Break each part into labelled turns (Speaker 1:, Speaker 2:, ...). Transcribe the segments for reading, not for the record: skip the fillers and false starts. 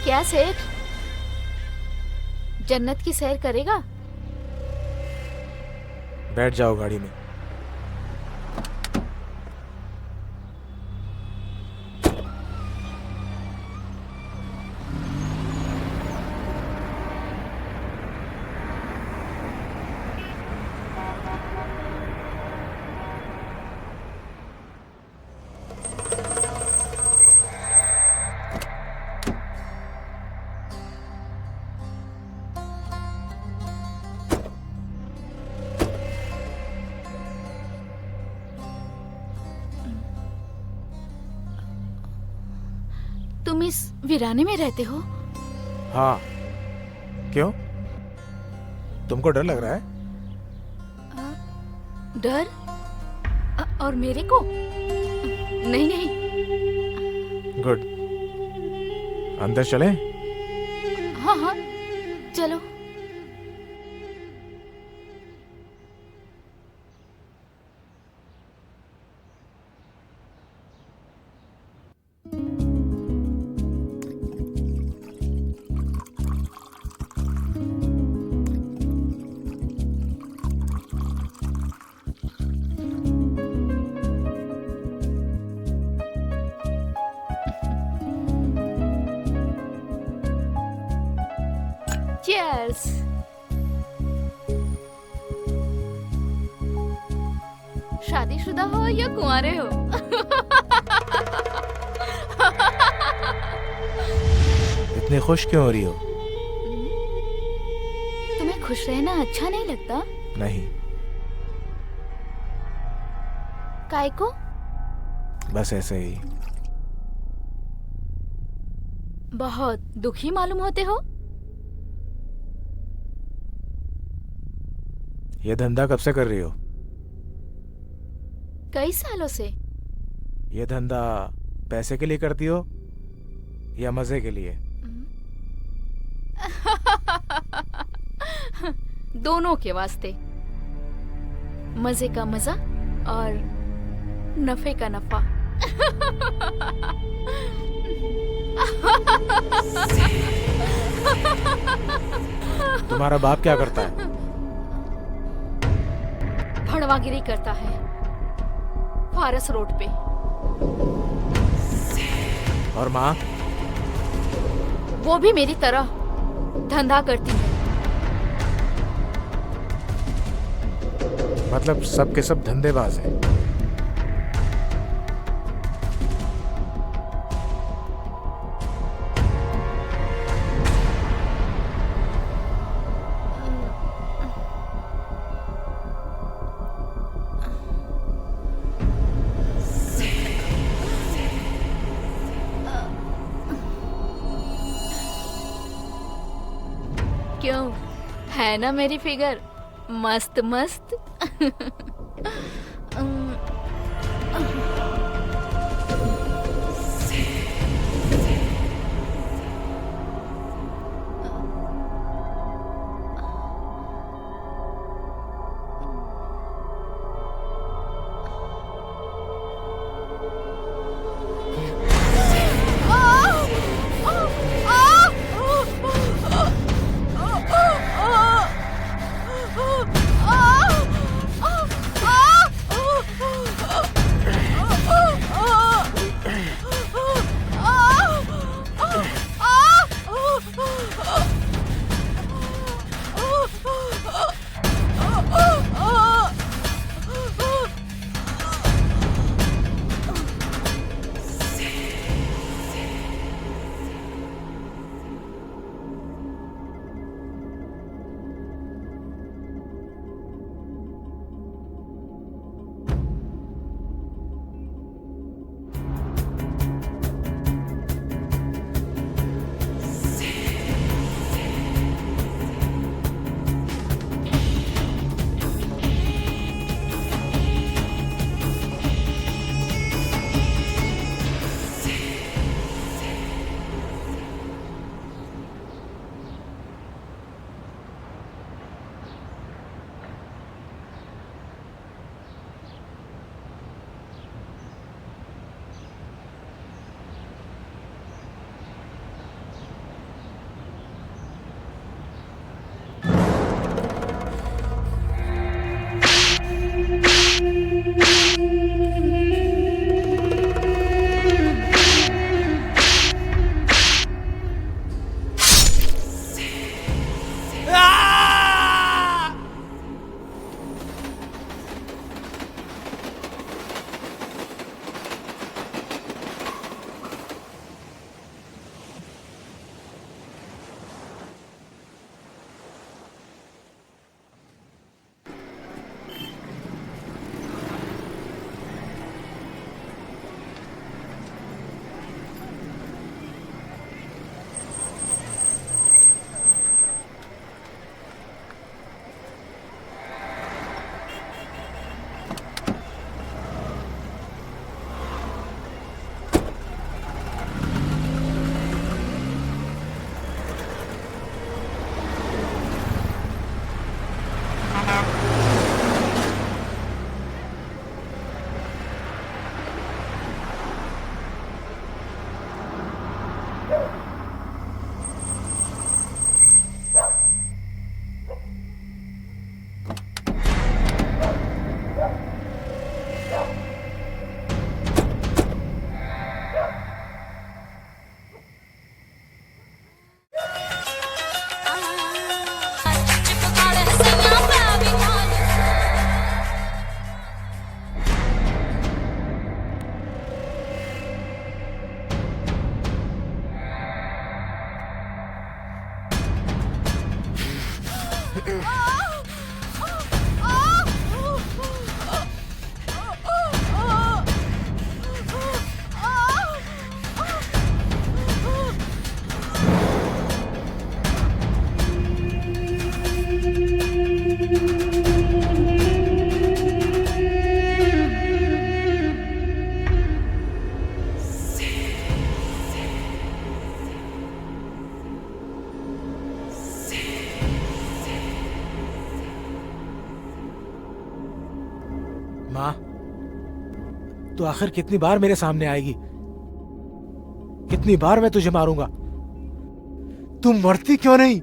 Speaker 1: क्या सेठ, जन्नत की सैर करेगा?
Speaker 2: बैठ जाओ गाड़ी में।
Speaker 1: तुम इस वीराने में रहते हो?
Speaker 2: हाँ, क्यों? तुमको डर लग रहा है?
Speaker 1: डर? और मेरे को? नहीं नहीं।
Speaker 2: गुड। अंदर चलें?
Speaker 1: हाँ हाँ, चलो। Cheers. शादीशुदा हो या कुंवारे हो?
Speaker 2: इतनी खुश क्यों हो रही हो?
Speaker 1: तुम्हें खुश रहना अच्छा नहीं लगता?
Speaker 2: नहीं,
Speaker 1: काय को?
Speaker 2: बस ऐसे ही।
Speaker 1: बहुत दुखी मालूम होते हो।
Speaker 2: ये धंधा कब से कर रही हो?
Speaker 1: कई सालों से।
Speaker 2: ये धंधा पैसे के लिए करती हो या मजे के लिए?
Speaker 1: दोनों के वास्ते। मजे का मजा और नफे का नफा।
Speaker 2: तुम्हारा बाप क्या करता है?
Speaker 1: भड़वागिरी करता है फारस रोड पे।
Speaker 2: और माँ?
Speaker 1: वो भी मेरी तरह धंधा करती है।
Speaker 2: मतलब सब के सब धंधेबाज हैं।
Speaker 1: क्यों, है ना मेरी फिगर मस्त मस्त?
Speaker 2: माँ, तो आखिर कितनी बार मेरे सामने आएगी? कितनी बार मैं तुझे मारूंगा? तुम मरती क्यों नहीं?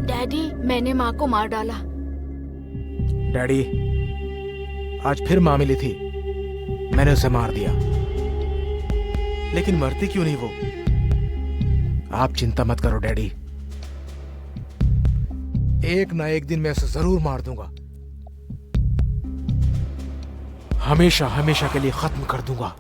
Speaker 1: डैडी, मैंने माँ को मार डाला।
Speaker 2: डैडी, आज फिर माँ मिली थी, मैंने उसे मार दिया। लेकिन मरती क्यों नहीं वो? आप चिंता मत करो डैडी, एक ना एक दिन मैं उसे जरूर मार दूंगा। हमेशा हमेशा के लिए खत्म कर दूंगा।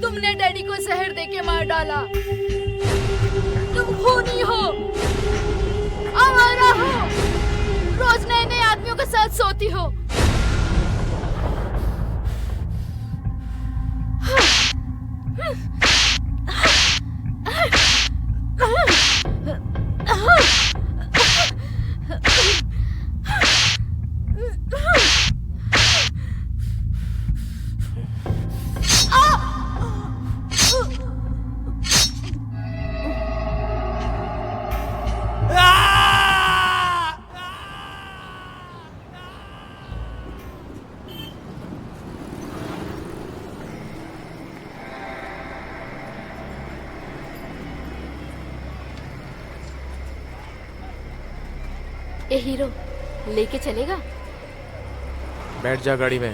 Speaker 1: तुमने डैडी को जहर देके मार डाला। तुम खूनी हो, आवारा हो, रोज नए नए आदमियों के साथ सोती हो। ए हीरो, लेके चलेगा?
Speaker 2: बैठ जा गाड़ी में।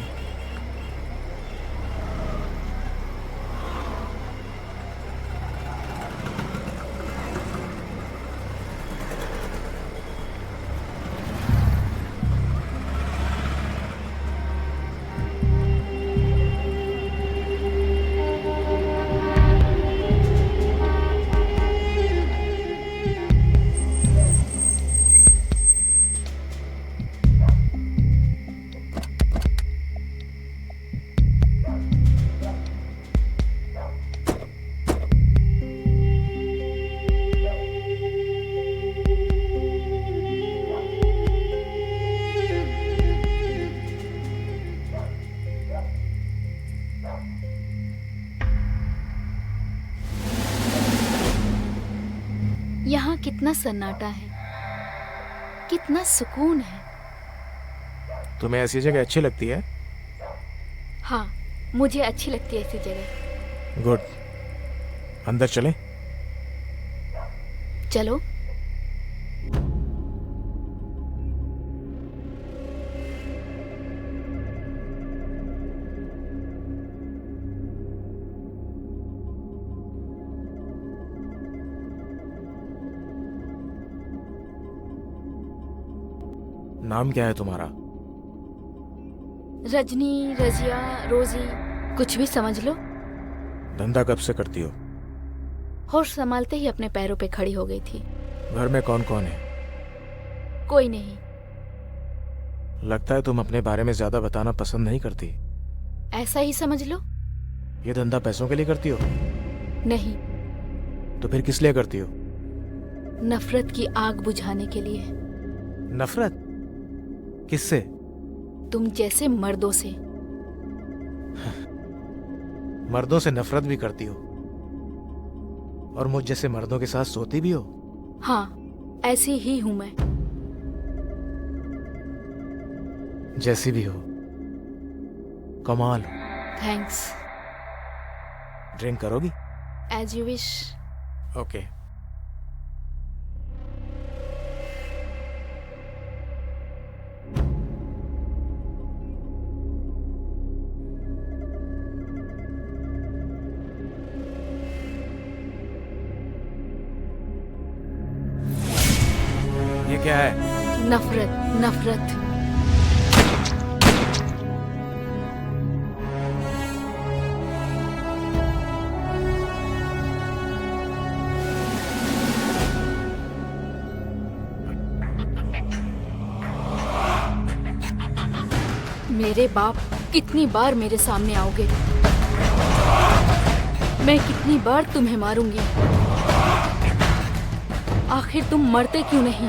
Speaker 1: यहाँ कितना सन्नाटा है, कितना सुकून है।
Speaker 2: तुम्हें ऐसी जगह अच्छी लगती है?
Speaker 1: हाँ, मुझे अच्छी लगती है ऐसी जगह।
Speaker 2: गुड, अंदर चलें?
Speaker 1: चलो।
Speaker 2: नाम क्या है तुम्हारा?
Speaker 1: रजनी, रजिया, रोजी, कुछ भी समझ लो।
Speaker 2: धंधा कब से करती हो?
Speaker 1: होश संभालते ही अपने पैरों पे खड़ी हो गई थी।
Speaker 2: घर में कौन कौन है?
Speaker 1: कोई नहीं।
Speaker 2: लगता है तुम अपने बारे में ज्यादा बताना पसंद नहीं करती।
Speaker 1: ऐसा ही समझ लो।
Speaker 2: ये धंधा पैसों के लिए करती हो?
Speaker 1: नहीं,
Speaker 2: तो फिर किस लिए करती हो?
Speaker 1: नफरत की आग बुझाने के लिए।
Speaker 2: नफरत? किससे?
Speaker 1: तुम जैसे मर्दों से।
Speaker 2: मर्दों से नफरत भी करती हो और मुझ जैसे मर्दों के साथ सोती भी हो?
Speaker 1: हाँ, ऐसी ही हूं मैं।
Speaker 2: जैसी भी हो, कमाल हो।
Speaker 1: थैंक्स।
Speaker 2: ड्रिंक करोगी?
Speaker 1: As you wish.
Speaker 2: ओके। ये क्या है?
Speaker 1: नफरत, नफरत। मेरे बाप, कितनी बार मेरे सामने आओगे? मैं कितनी बार तुम्हें मारूंगी? आखिर तुम मरते क्यों नहीं?